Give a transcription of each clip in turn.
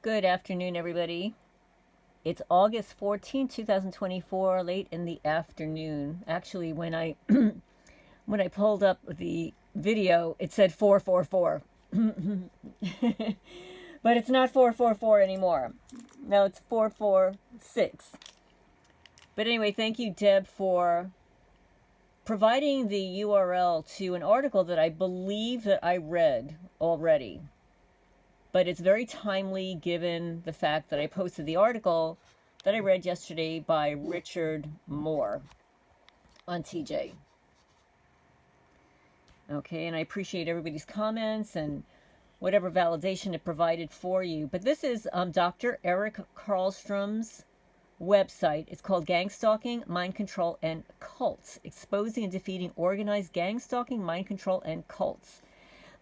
Good afternoon, everybody. It's August 14th, 2024, late in the afternoon. Actually, when I when I pulled up the video, it said 444. But it's not 444 anymore. No, it's 446. But anyway, thank you, Deb, for providing the URL to an article that I believe that I read already. But it's very timely given the fact that I posted the article that I read yesterday by Richard Moore on TJ. Okay, and I appreciate everybody's comments and whatever validation it provided for you. But this is Dr. Eric Karlstrom's website. It's called Gang Stalking, Mind Control, and Cults, Exposing and Defeating Organized Gang Stalking, Mind Control, and Cults.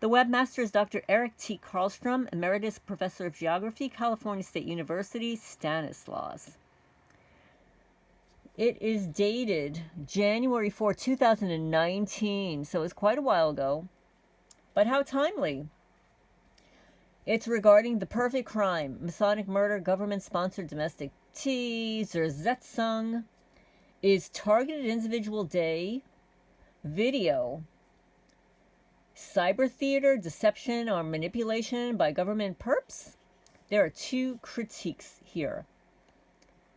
The webmaster is Dr. Eric T. Karlstrom, Emeritus Professor of Geography, California State University, Stanislaus. It is dated January 4, 2019, so it's quite a while ago. But how timely. It's regarding the perfect crime, Masonic murder, government-sponsored domestic tea, Zerzetzung, is targeted individual day, video, cyber theater, deception, or manipulation by government perps? There are two critiques here.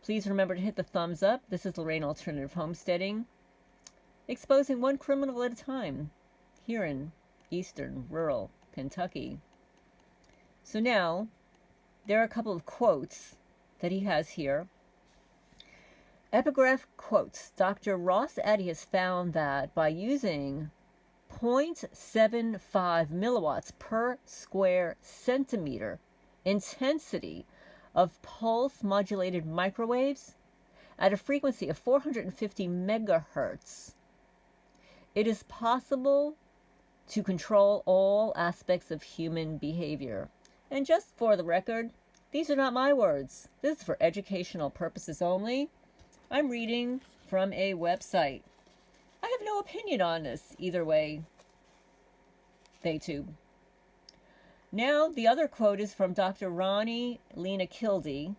Please remember to hit the thumbs up. This is Lorraine Alternative Homesteading, exposing one criminal at a time here in eastern rural Kentucky. So now, there are a couple of quotes that he has here. Epigraph quotes. Dr. Ross Addy has found that by using 0.75 milliwatts per square centimeter intensity of pulse modulated microwaves at a frequency of 450 megahertz, it is possible to control all aspects of human behavior. And just for the record, these are not my words. This is for educational purposes only. I'm reading from a website. I have no opinion on this either way. They too. Now, the other quote is from Dr. Ronnie Lena Kildy,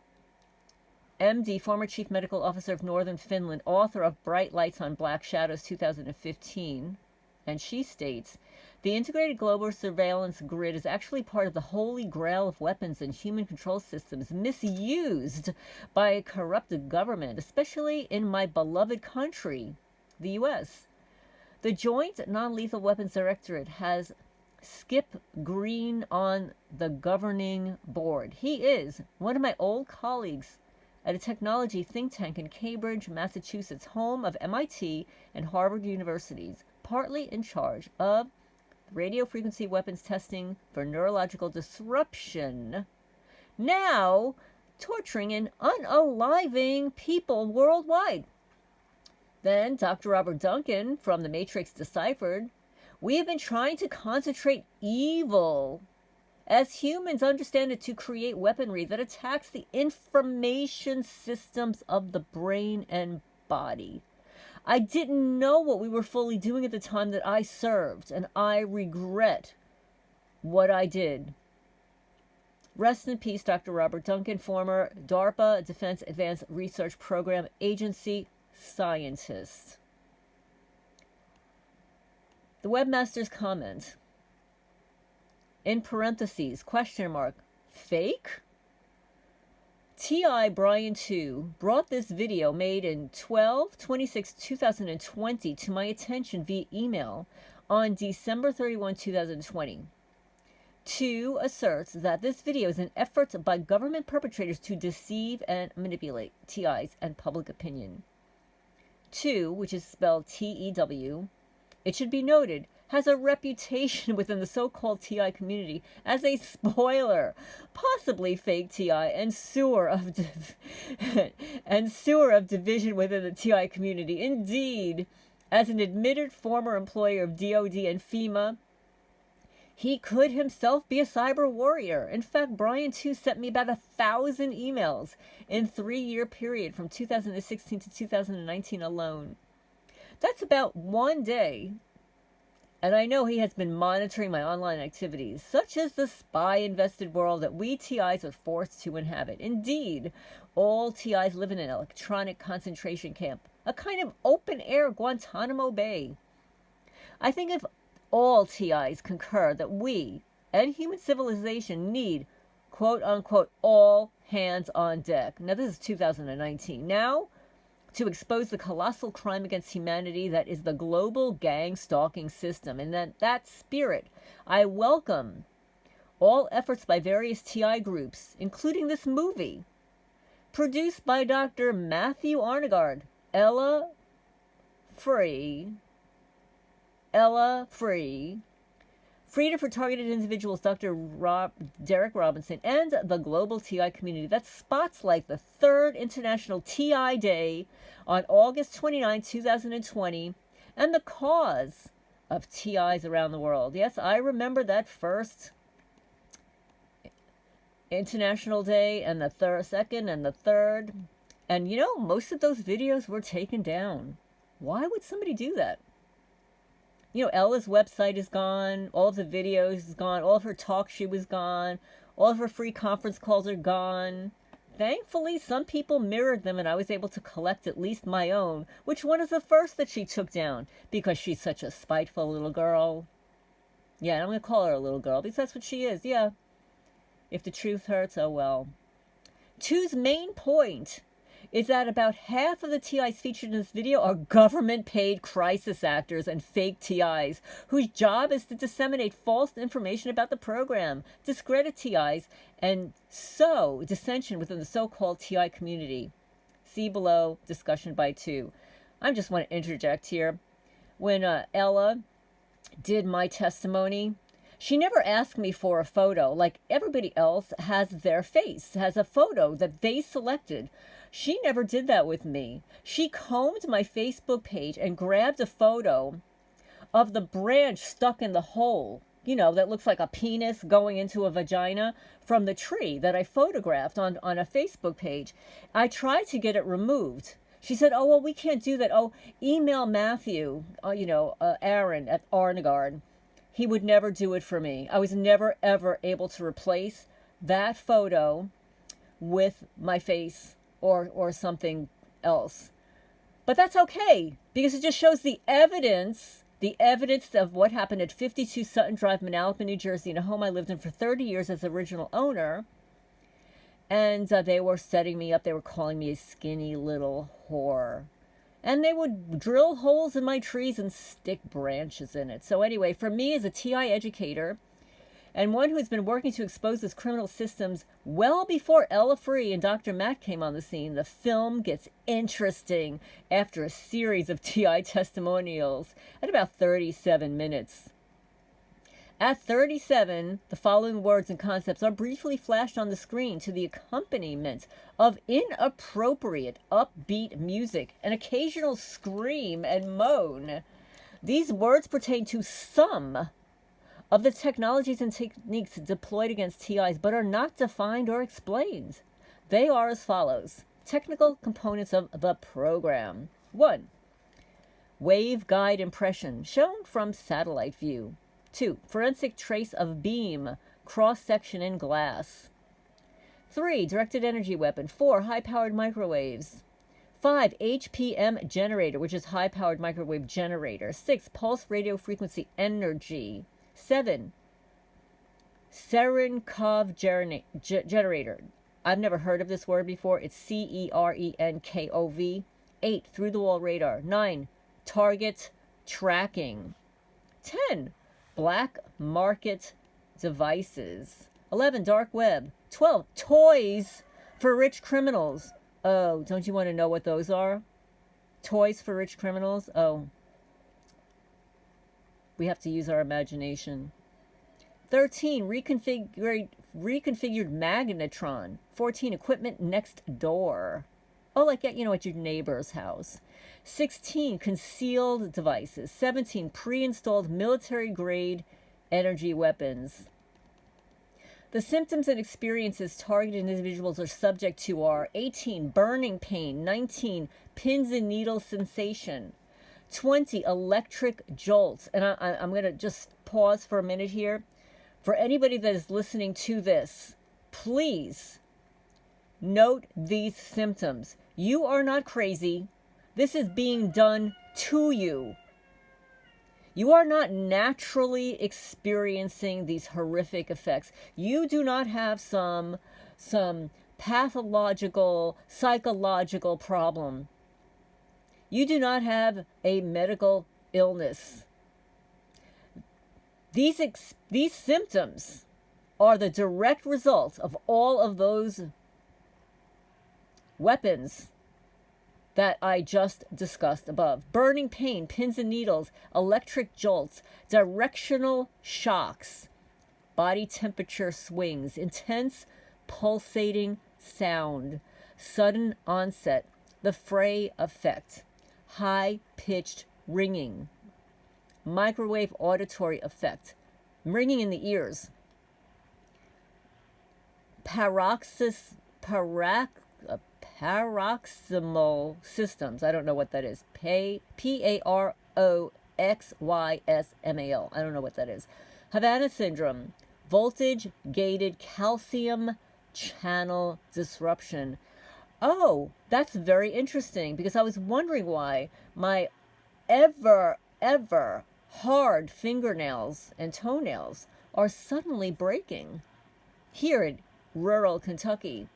MD, former Chief Medical Officer of Northern Finland, author of Bright Lights on Black Shadows 2015. And she states, the integrated global surveillance grid is actually part of the holy grail of weapons and human control systems misused by a corrupted government, especially in my beloved country, the U.S. The Joint Non-Lethal Weapons Directorate has Skip Green on the governing board. He is one of my old colleagues at a technology think tank in Cambridge, Massachusetts, home of MIT and Harvard universities, partly in charge of radio frequency weapons testing for neurological disruption, now torturing and unaliving people worldwide. Then Dr. Robert Duncan from The Matrix Deciphered, we have been trying to concentrate evil as humans understand it to create weaponry that attacks the information systems of the brain and body. I didn't know what we were fully doing at the time that I served, and I regret what I did. Rest in peace, Dr. Robert Duncan, former DARPA Defense Advanced Research Program Agency scientist. The webmaster's comment, in parentheses, question mark, fake? T.I. Brian 2 brought this video made in 12/26/2020 to my attention via email on December 31, 2020. 2 asserts that this video is an effort by government perpetrators to deceive and manipulate TIs and public opinion. 2, which is spelled T-E-W, it should be noted, has a reputation within the so-called TI community as a spoiler, possibly fake TI, and sewer of division within the TI community. Indeed, as an admitted former employee of DoD and FEMA, he could himself be a cyber warrior. In fact, Brian too sent me about 1,000 emails in 3-year period from 2016 to 2019 alone. That's about one day And I know he has been monitoring my online activities, such as the spy-invested world that we TIs are forced to inhabit. Indeed, all TIs live in an electronic concentration camp, a kind of open-air Guantanamo Bay. I think if all TIs concur that we and human civilization need, quote-unquote, all hands on deck. Now, this is 2019. Now, to expose the colossal crime against humanity that is the global gang stalking system. And that spirit, I welcome all efforts by various TI groups, including this movie, produced by Dr. Matthew Arnegard, Ella Free, Freedom for Targeted Individuals, Dr. Derek Robinson, and the global TI community that spotlights the 3rd International TI Day on August 29, 2020, and the cause of TIs around the world. Yes, I remember that first International Day and the second and the third. And you know, most of those videos were taken down. Why would somebody do that? You know, Ella's website is gone. All of the videos is gone. All of her talk show is gone. All of her free conference calls are gone. Thankfully, some people mirrored them, and I was able to collect at least my own, which one is the first that she took down, because she's such a spiteful little girl. Yeah, I'm going to call her a little girl, because that's what she is, yeah. If the truth hurts, oh well. Two's main point is that about half of the TIs featured in this video are government-paid crisis actors and fake TIs, whose job is to disseminate false information about the program, discredit TIs, and sow dissension within the so-called TI community. See below, discussion by two. I just want to interject here. When Ella did my testimony, she never asked me for a photo. Like everybody else has their face, has a photo that they selected. She never did that with me. She combed my Facebook page and grabbed a photo of the branch stuck in the hole, you know, that looks like a penis going into a vagina, from the tree that I photographed on a Facebook page. I tried to get it removed. She said, oh, well, we can't do that. Oh, email Matthew, Aaron at Arnegard. He would never do it for me. I was never, ever able to replace that photo with my face or something else. But that's okay, because it just shows the evidence of what happened at 52 Sutton Drive, Manalapan, New Jersey, in a home I lived in for 30 years as original owner. And they were setting me up. They were calling me a skinny little whore. And they would drill holes in my trees and stick branches in it. So anyway, for me as a TI educator, and one who has been working to expose these criminal systems well before Ella Free and Dr. Matt came on the scene, the film gets interesting after a series of TI testimonials at about 37 minutes. At 37, the following words and concepts are briefly flashed on the screen to the accompaniment of inappropriate, upbeat music, an occasional scream and moan. These words pertain to some of the technologies and techniques deployed against TIs, but are not defined or explained. They are as follows. Technical components of the program. 1. Waveguide impression, shown from satellite view. 2. Forensic trace of beam, cross-section in glass. 3. Directed energy weapon. 4. High-powered microwaves. 5. HPM generator, which is high-powered microwave generator. 6. Pulse radio frequency energy. 7. Cerenkov generator. I've never heard of this word before. It's Cerenkov. 8. Through-the-wall radar. 9. Target tracking. 10. Black market devices. 11. Dark web. 12. Toys for rich criminals. Oh, don't you want to know what those are? Toys for rich criminals? Oh. We have to use our imagination. 13. Reconfigured magnetron. 14. Equipment next door. Oh, like at your neighbor's house. 16. Concealed devices. 17. Pre-installed military-grade energy weapons. The symptoms and experiences targeted individuals are subject to are 18. Burning pain. 19. Pins and needles sensation. 20 electric jolts. And I'm going to just pause for a minute here. For anybody that is listening to this, please note these symptoms. You are not crazy. This is being done to you. You are not naturally experiencing these horrific effects. You do not have some pathological, psychological problem. You do not have a medical illness. These symptoms are the direct result of all of those weapons that I just discussed above. Burning pain, pins and needles, electric jolts, directional shocks, body temperature swings, intense pulsating sound, sudden onset, the fray effect, high-pitched ringing, microwave auditory effect, ringing in the ears, paroxysmal systems. I don't know what that is. Paroxysmal. I don't know what that is. Havana syndrome, voltage gated calcium channel disruption. Oh, that's very interesting, because I was wondering why my ever hard fingernails and toenails are suddenly breaking here in rural Kentucky.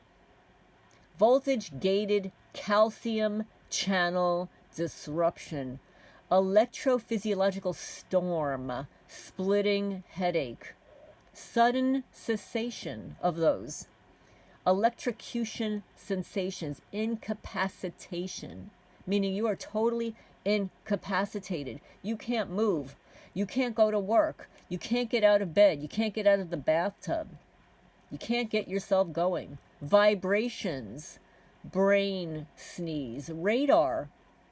Voltage gated calcium channel disruption, electrophysiological storm, splitting headache, sudden cessation of those, electrocution sensations, incapacitation, meaning you are totally incapacitated. You can't move. You can't go to work. You can't get out of bed. You can't get out of the bathtub. You can't get yourself going. Vibrations, brain sneeze, radar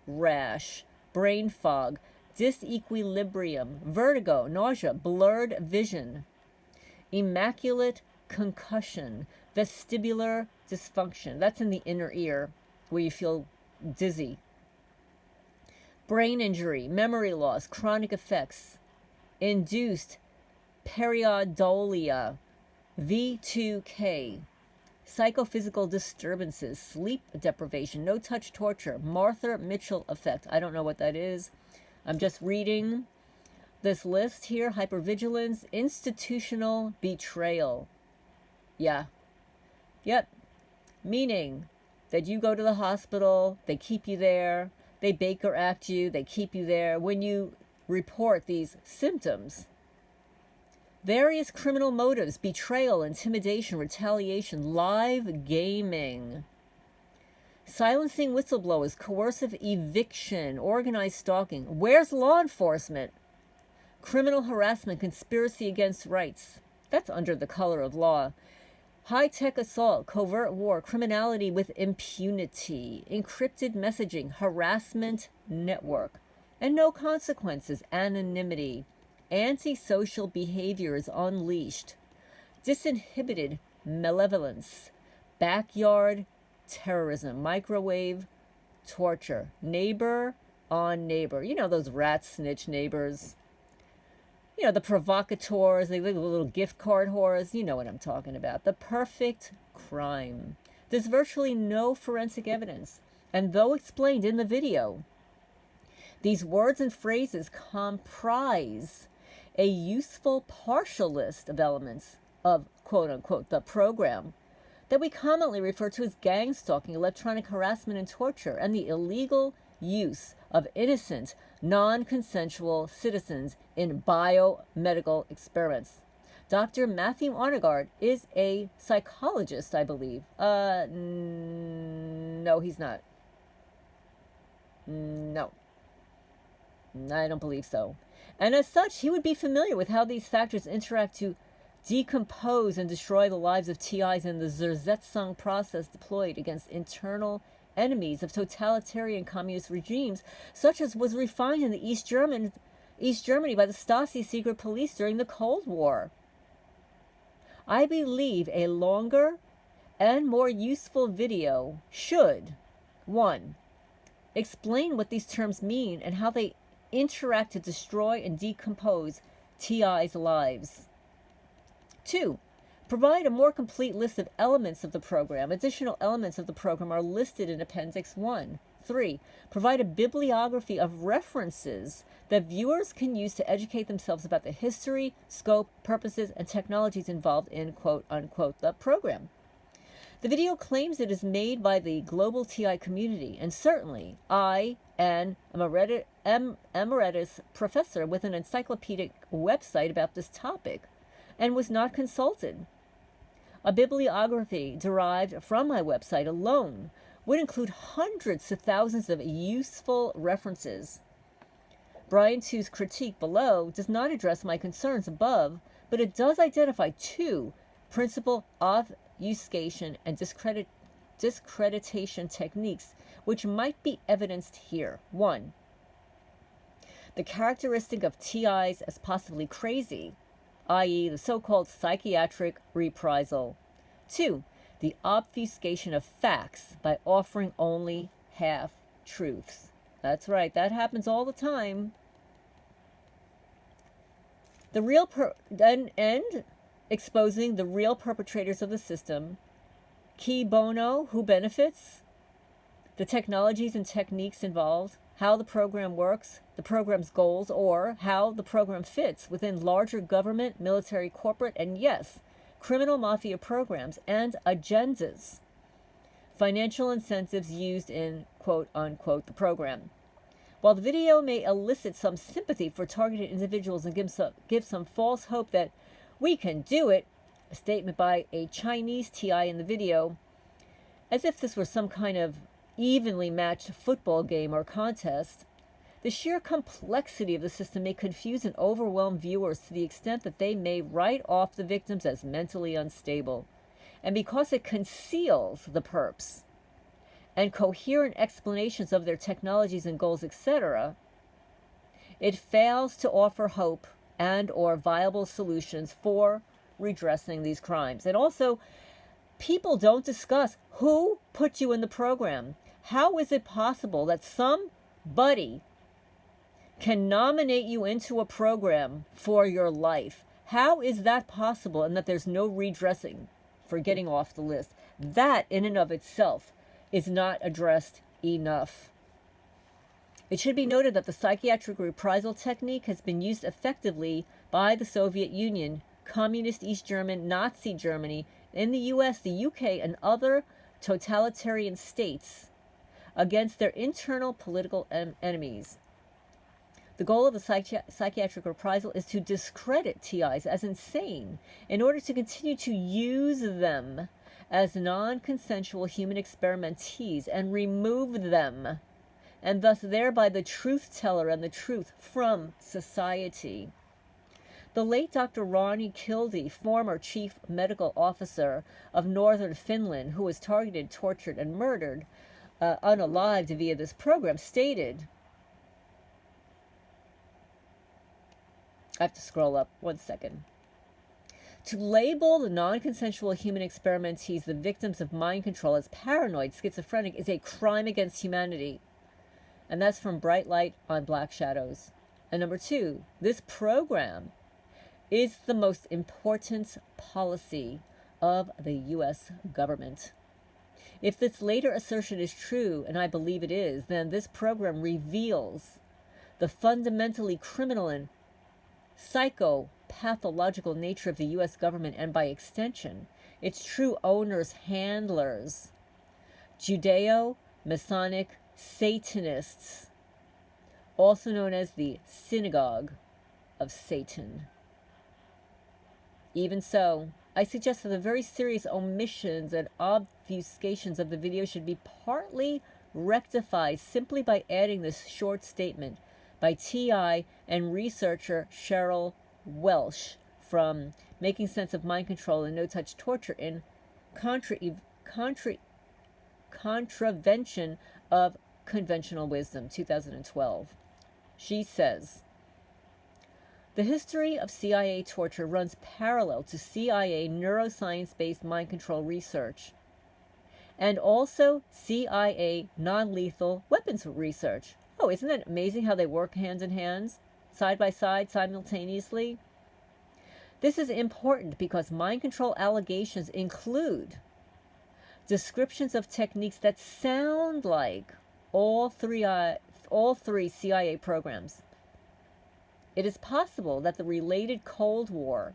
rash, brain fog, disequilibrium, vertigo, nausea, blurred vision, immaculate concussion, vestibular dysfunction. That's in the inner ear where you feel dizzy. Brain injury, memory loss, chronic effects, induced periodolia, V2K, psychophysical disturbances, sleep deprivation, no-touch torture, Martha Mitchell effect. I don't know what that is. I'm just reading this list here. Hypervigilance, institutional betrayal. Yeah. Yep. Meaning that you go to the hospital, they keep you there, they Baker Act you, they keep you there. When you report these symptoms, various criminal motives, betrayal, intimidation, retaliation, live gaming, silencing whistleblowers, coercive eviction, organized stalking. Where's law enforcement? Criminal harassment, conspiracy against rights. That's under the color of law. High-tech assault, covert war, criminality with impunity, encrypted messaging, harassment network, and no consequences, anonymity. Antisocial behavior is unleashed. Disinhibited malevolence. Backyard terrorism. Microwave torture. Neighbor on neighbor. You know those rat snitch neighbors. You know, the provocateurs, the little gift card whores. You know what I'm talking about. The perfect crime. There's virtually no forensic evidence. And though explained in the video, these words and phrases comprise a useful partial list of elements of, quote-unquote, the program that we commonly refer to as gang stalking, electronic harassment and torture, and the illegal use of innocent, non-consensual citizens in biomedical experiments. Dr. Matthew Arnegard is a psychologist, I believe. No, he's not. No. I don't believe so. And as such, he would be familiar with how these factors interact to decompose and destroy the lives of TIs in the Zerzetzung process deployed against internal enemies of totalitarian communist regimes, such as was refined in the East Germany by the Stasi secret police during the Cold War. I believe a longer and more useful video should, 1. Explain what these terms mean and how they interact to destroy and decompose TI's lives. 2. Provide a more complete list of elements of the program. Additional elements of the program are listed in Appendix 1. 3. Provide a bibliography of references that viewers can use to educate themselves about the history, scope, purposes, and technologies involved in quote-unquote the program. The video claims it is made by the global TI community, and certainly I, an emeritus professor with an encyclopedic website about this topic, and was not consulted. A bibliography derived from my website alone would include hundreds to thousands of useful references. Brian Tu's critique below does not address my concerns above, but it does identify 2 principal obfuscation and discreditation techniques which might be evidenced here. 1. The characteristic of TIs as possibly crazy, i.e. the so-called psychiatric reprisal. 2. The obfuscation of facts by offering only half-truths. That's right, that happens all the time. And exposing the real perpetrators of the system. Key bono, who benefits? The technologies and techniques involved, how the program works, the program's goals, or how the program fits within larger government, military, corporate, and yes, criminal mafia programs and agendas. Financial incentives used in quote-unquote the program. While the video may elicit some sympathy for targeted individuals and give some false hope that we can do it, a statement by a Chinese TI in the video, as if this were some kind of evenly matched football game or contest, the sheer complexity of the system may confuse and overwhelm viewers to the extent that they may write off the victims as mentally unstable. And because it conceals the perps and coherent explanations of their technologies and goals, etc., it fails to offer hope and or viable solutions for redressing these crimes. And also, people don't discuss who put you in the program. How is it possible that somebody can nominate you into a program for your life? How is that possible, and that there's no redressing for getting off the list? That in and of itself is not addressed enough. It should be noted that the psychiatric reprisal technique has been used effectively by the Soviet Union, Communist East German, Nazi Germany, in the US, the UK, and other totalitarian states against their internal political enemies. The goal of the psychiatric reprisal is to discredit TIs as insane in order to continue to use them as non-consensual human experimentees and remove them, and thus thereby the truth teller and the truth from society. The late Dr. Ronnie Kildi, former chief medical officer of northern Finland, who was targeted, tortured, and murdered unalived via this program, stated, I have to scroll up 1 second. To label the non-consensual human experimentees, the victims of mind control, as paranoid, schizophrenic, is a crime against humanity. And that's from Bright Light on Black Shadows. And number 2, this program is the most important policy of the U.S. government. If this later assertion is true, and I believe it is, then this program reveals the fundamentally criminal and psychopathological nature of the U.S. government, and by extension, its true owners, handlers, Judeo-Masonic Satanists, also known as the Synagogue of Satan. Even so, I suggest that the very serious omissions and obfuscations of the video should be partly rectified simply by adding this short statement by TI and researcher Cheryl Welsh from Making Sense of Mind Control and No-Touch Torture in Contravention of Conventional Wisdom, 2012. She says, the history of CIA torture runs parallel to CIA neuroscience-based mind control research, and also CIA non-lethal weapons research. Oh, isn't it amazing how they work hand in hand, side by side, simultaneously? This is important because mind control allegations include descriptions of techniques that sound like all three CIA programs. It is possible that the related Cold War,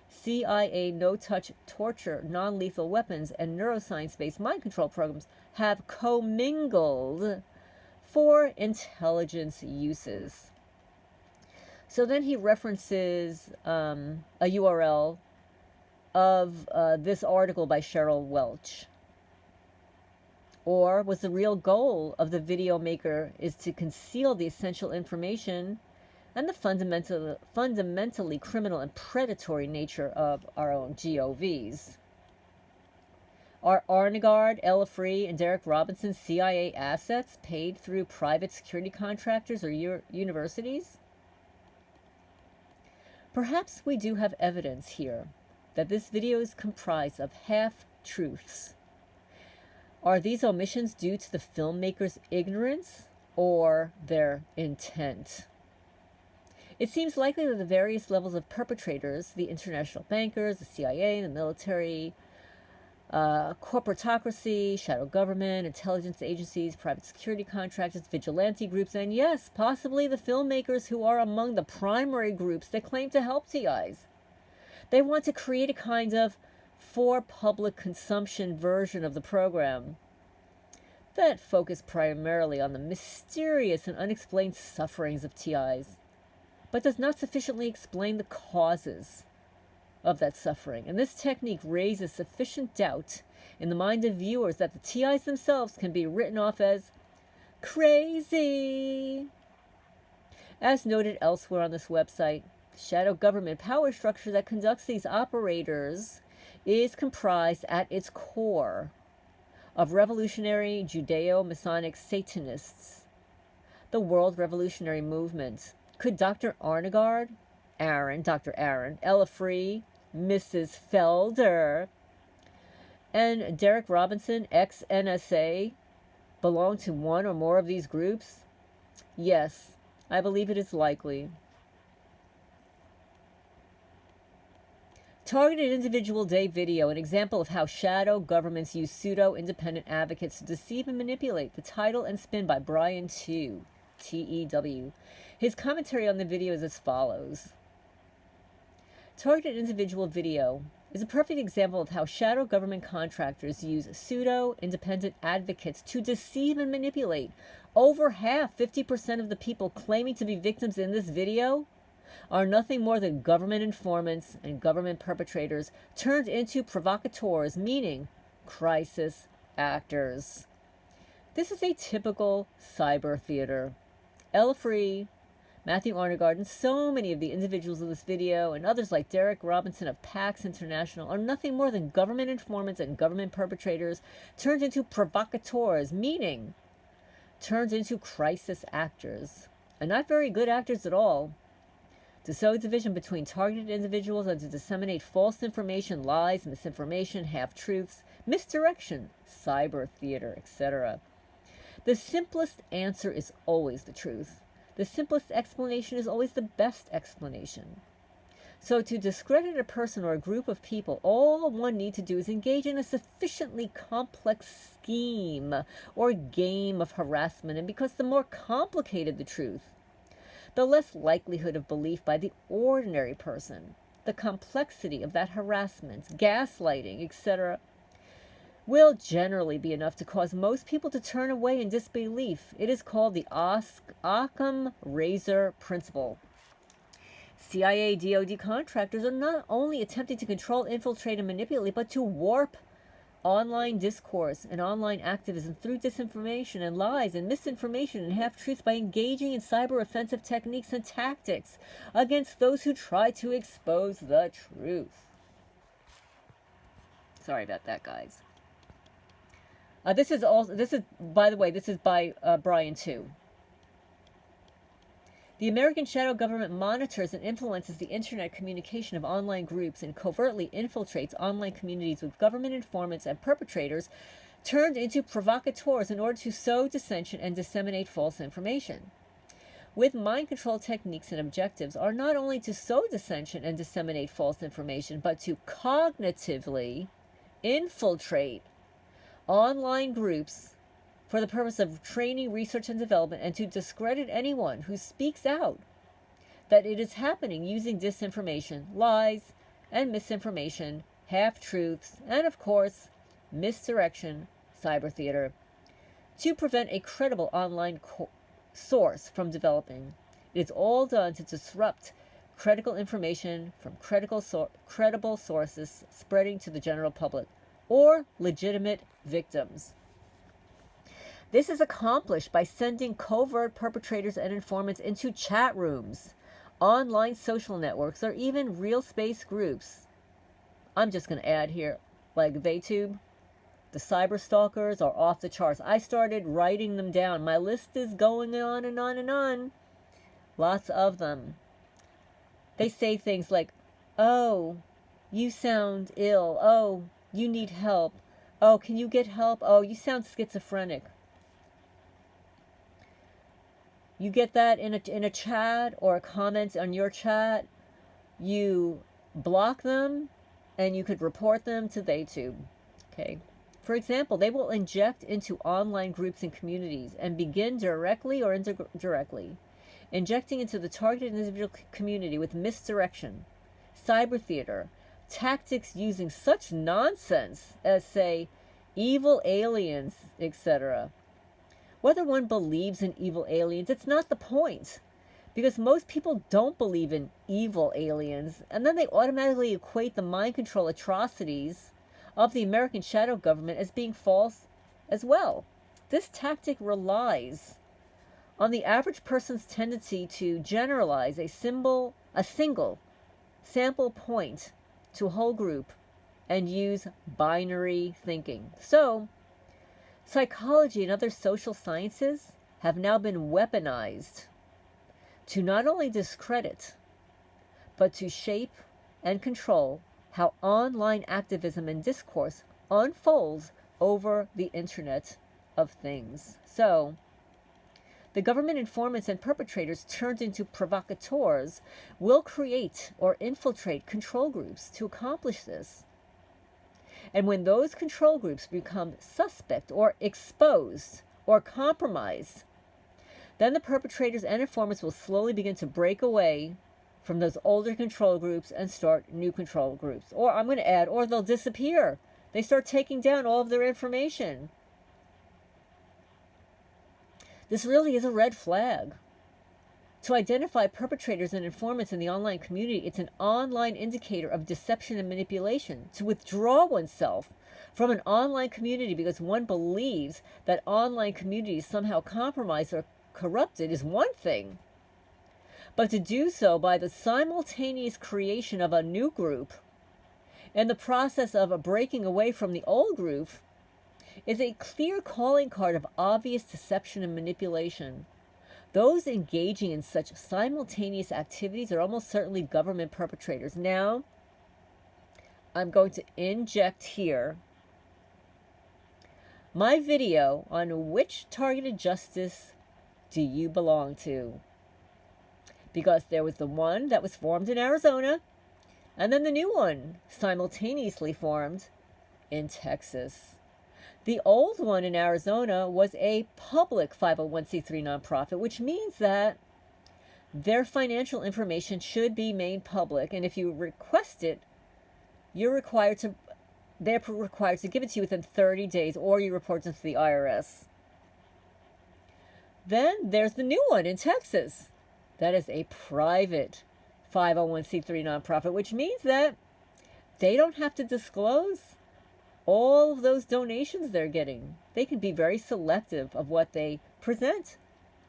CIA no-touch torture, non-lethal weapons, and neuroscience-based mind control programs have commingled for intelligence uses. So then he references a URL of this article by Cheryl Welch. Or was the real goal of the video maker is to conceal the essential information and the fundamentally criminal and predatory nature of our own GOVs? Are Arnegaard, Ella Free, and Derek Robinson CIA assets paid through private security contractors or universities? Perhaps we do have evidence here that this video is comprised of half-truths. Are these omissions due to the filmmaker's ignorance or their intent? It seems likely that the various levels of perpetrators, the international bankers, the CIA, the military, corporatocracy, shadow government, intelligence agencies, private security contractors, vigilante groups, and yes, possibly the filmmakers who are among the primary groups that claim to help TIs. They want to create a kind of for public consumption version of the program that focus primarily on the mysterious and unexplained sufferings of TIs, but does not sufficiently explain the causes of that suffering. And this technique raises sufficient doubt in the mind of viewers that the TIs themselves can be written off as crazy. As noted elsewhere on this website, the shadow government power structure that conducts these operators is comprised at its core of revolutionary Judeo-Masonic Satanists, the World Revolutionary Movement. Could Dr. Arnegaard, Dr. Aaron, Ella Free, Mrs. Felder, and Derek Robinson, ex-NSA, belong to one or more of these groups? Yes, I believe it is likely. Targeted Individual Day video, an example of how shadow governments use pseudo-independent advocates to deceive and manipulate. The title and spin by Brian Tew, T-E-W. His commentary on the video is as follows. Targeted Individual video is a perfect example of how shadow government contractors use pseudo-independent advocates to deceive and manipulate. Over half, 50% of the people claiming to be victims in this video are nothing more than government informants and government perpetrators turned into provocateurs, meaning crisis actors. This is a typical cyber theater. Ella Free, Matthew Arnegaard, and so many of the individuals in this video, and others like Derek Robinson of PAX International, are nothing more than government informants and government perpetrators turned into provocateurs, meaning turned into crisis actors, and not very good actors at all. To sow division between targeted individuals and to disseminate false information, lies, misinformation, half-truths, misdirection, cyber theater, etc. The simplest answer is always the truth. The simplest explanation is always the best explanation. So to discredit a person or a group of people, all one needs to do is engage in a sufficiently complex scheme or game of harassment, and because the more complicated the truth, the less likelihood of belief by the ordinary person. The complexity of that harassment, gaslighting, etc., will generally be enough to cause most people to turn away in disbelief. It is called the Occam razor principle. CIA DoD contractors are not only attempting to control, infiltrate, and manipulate, but to warp online discourse and online activism through disinformation and lies and misinformation and half-truths by engaging in cyber offensive techniques and tactics against those who try to expose the truth. Sorry about that, guys. This is by Brian Tew. The American shadow government monitors and influences the internet communication of online groups and covertly infiltrates online communities with government informants and perpetrators turned into provocateurs in order to sow dissension and disseminate false information. With mind control techniques and objectives are not only to sow dissension and disseminate false information, but to cognitively infiltrate online groups for the purpose of training, research, and development, and to discredit anyone who speaks out that it is happening using disinformation, lies, and misinformation, half-truths, and of course, misdirection, cyber theater, to prevent a credible online source from developing. It is all done to disrupt critical information from credible sources spreading to the general public or legitimate victims. This is accomplished by sending covert perpetrators and informants into chat rooms, online social networks, or even real space groups. I'm just going to add here, like VTube. The cyber stalkers are off the charts. I started writing them down. My list is going on and on and on. Lots of them. They say things like, oh, you sound ill. Oh, you need help. Oh, can you get help? Oh, you sound schizophrenic. You get that in a chat or a comment on your chat, you block them and you could report them to VTube. Okay. For example, they will inject into online groups and communities and begin directly or indirectly injecting into the targeted individual community with misdirection, cyber theater, tactics using such nonsense as, say, evil aliens, etc. Whether one believes in evil aliens, it's not the point. Because most people don't believe in evil aliens, and then they automatically equate the mind control atrocities of the American shadow government as being false as well. This tactic relies on the average person's tendency to generalize a single sample point to a whole group and use binary thinking. So, psychology and other social sciences have now been weaponized to not only discredit, but to shape and control how online activism and discourse unfolds over the Internet of Things. So, the government informants and perpetrators turned into provocateurs will create or infiltrate control groups to accomplish this. And when those control groups become suspect or exposed or compromised, then the perpetrators and informants will slowly begin to break away from those older control groups and start new control groups. Or I'm going to add, or they'll disappear. They start taking down all of their information. This really is a red flag. To identify perpetrators and informants in the online community, it's an online indicator of deception and manipulation. To withdraw oneself from an online community because one believes that online communities somehow compromised or corrupted is one thing. But to do so by the simultaneous creation of a new group and the process of breaking away from the old group is a clear calling card of obvious deception and manipulation. Those engaging in such simultaneous activities are almost certainly government perpetrators. Now, I'm going to inject here my video on which targeted justice do you belong to? Because there was the one that was formed in Arizona, and then the new one simultaneously formed in Texas. The old one in Arizona was a public 501c3 nonprofit, which means that their financial information should be made public, and if you request it, they're required to give it to you within 30 days, or you report it to the IRS. Then there's the new one in Texas. That is a private 501c3 nonprofit, which means that they don't have to disclose all of those donations they're getting. They can be very selective of what they present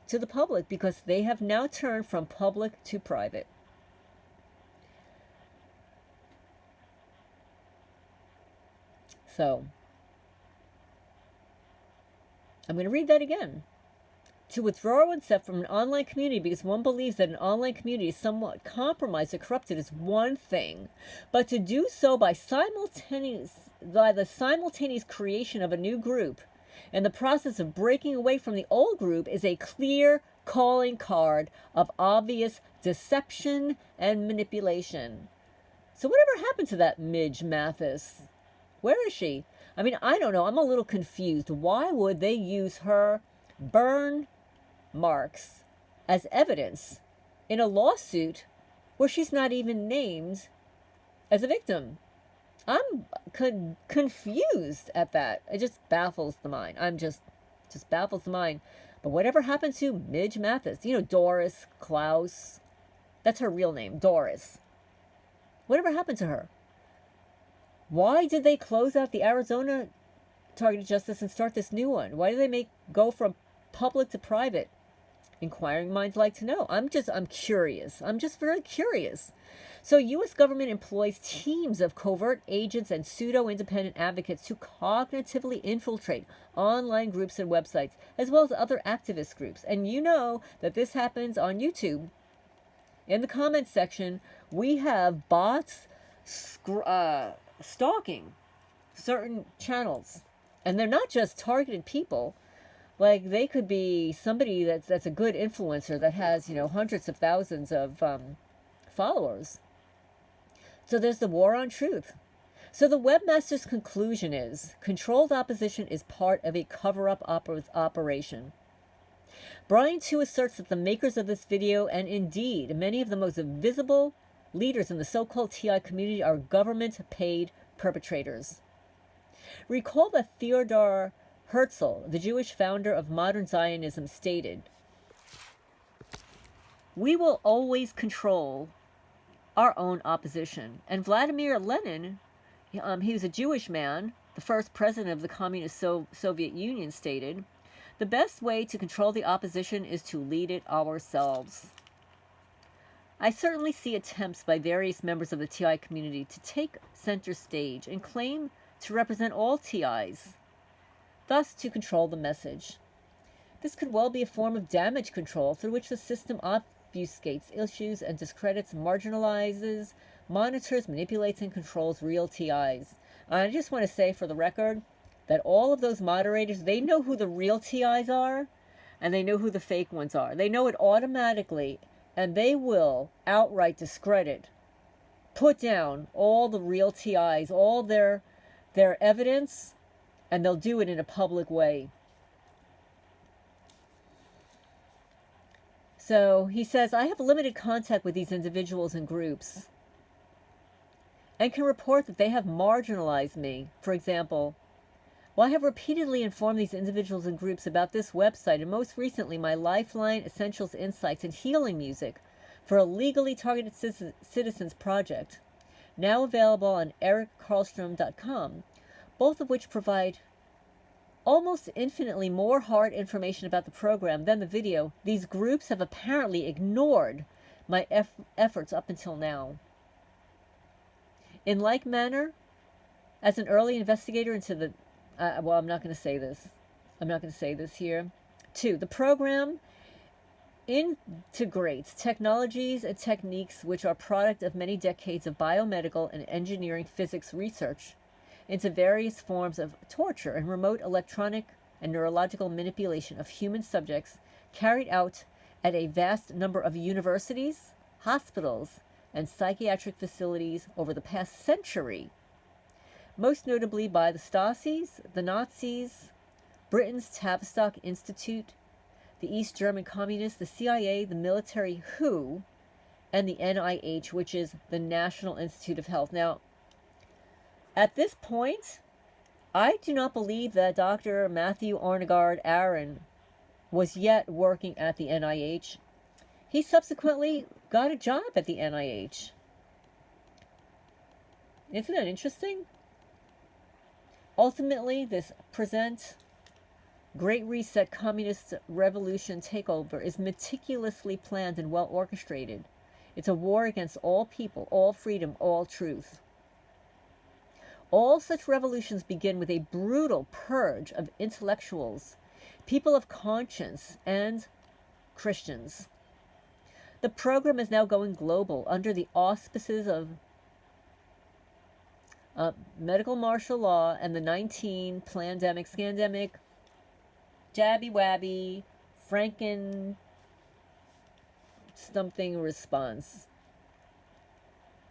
to the public because they have now turned from public to private. So, I'm going to read that again. to withdraw oneself from an online community because one believes that an online community is somewhat compromised or corrupted is one thing, but to do so by the simultaneous creation of a new group and the process of breaking away from the old group is a clear calling card of obvious deception and manipulation. So whatever happened to that Midge Mathis? Where is she? I mean, I don't know. I'm a little confused. Why would they use her burn marks as evidence in a lawsuit where she's not even named as a victim? I'm confused at that. It just baffles the mind. Just baffles the mind. But whatever happened to Midge Mathis? You know, Doris Klaus. That's her real name, Doris. Whatever happened to her? Why did they close out the Arizona targeted justice and start this new one? Why did they go from public to private? Inquiring minds like to know. I'm curious. I'm just very curious. So U.S. government employs teams of covert agents and pseudo-independent advocates to cognitively infiltrate online groups and websites, as well as other activist groups. And you know that this happens on YouTube. In the comments section, we have bots stalking certain channels. And they're not just targeted people. Like, they could be somebody that's a good influencer that has, hundreds of thousands of followers. So there's the war on truth. So the webmaster's conclusion is, controlled opposition is part of a cover-up operation. Brian, too, asserts that the makers of this video, and indeed many of the most visible leaders in the so-called TI community, are government-paid perpetrators. Recall that Theodor Herzl, the Jewish founder of modern Zionism, stated, "We will always control our own opposition." And Vladimir Lenin, he was a Jewish man, the first president of the Communist Soviet Union, stated, "The best way to control the opposition is to lead it ourselves." I certainly see attempts by various members of the TI community to take center stage and claim to represent all TIs, thus to control the message. This could well be a form of damage control through which the system obfuscates issues and discredits, marginalizes, monitors, manipulates, and controls real TIs. I just want to say for the record that all of those moderators, they know who the real TIs are, and they know who the fake ones are. They know it automatically, and they will outright discredit, put down all the real TIs, all their evidence, and they'll do it in a public way. So he says, I have limited contact with these individuals and groups and can report that they have marginalized me. For example, while I have repeatedly informed these individuals and groups about this website, and most recently my Lifeline, Essentials, Insights, and Healing Music for a legally targeted citizens project, now available on erickarlstrom.com, both of which provide almost infinitely more hard information about the program than the video, these groups have apparently ignored my efforts up until now. In like manner, as an early investigator into the I'm not going to say this. I'm not going to say this here. 2. The program integrates technologies and techniques which are product of many decades of biomedical and engineering physics research into various forms of torture and remote electronic and neurological manipulation of human subjects carried out at a vast number of universities, hospitals, and psychiatric facilities over the past century, most notably by the Stasis, the Nazis, Britain's Tavistock Institute, the East German Communists, the CIA, the military WHO, and the NIH, which is the National Institute of Health. Now, at this point, I do not believe that Dr. Matthew Arnegard Aaron was yet working at the NIH. He subsequently got a job at the NIH. Isn't that interesting? Ultimately, this present Great Reset Communist Revolution takeover is meticulously planned and well orchestrated. It's a war against all people, all freedom, all truth. All such revolutions begin with a brutal purge of intellectuals people of conscience, and Christians. The program is now going global under the auspices of medical martial law and the 19 pandemic, scandemic, jabby wabby, Franken something response.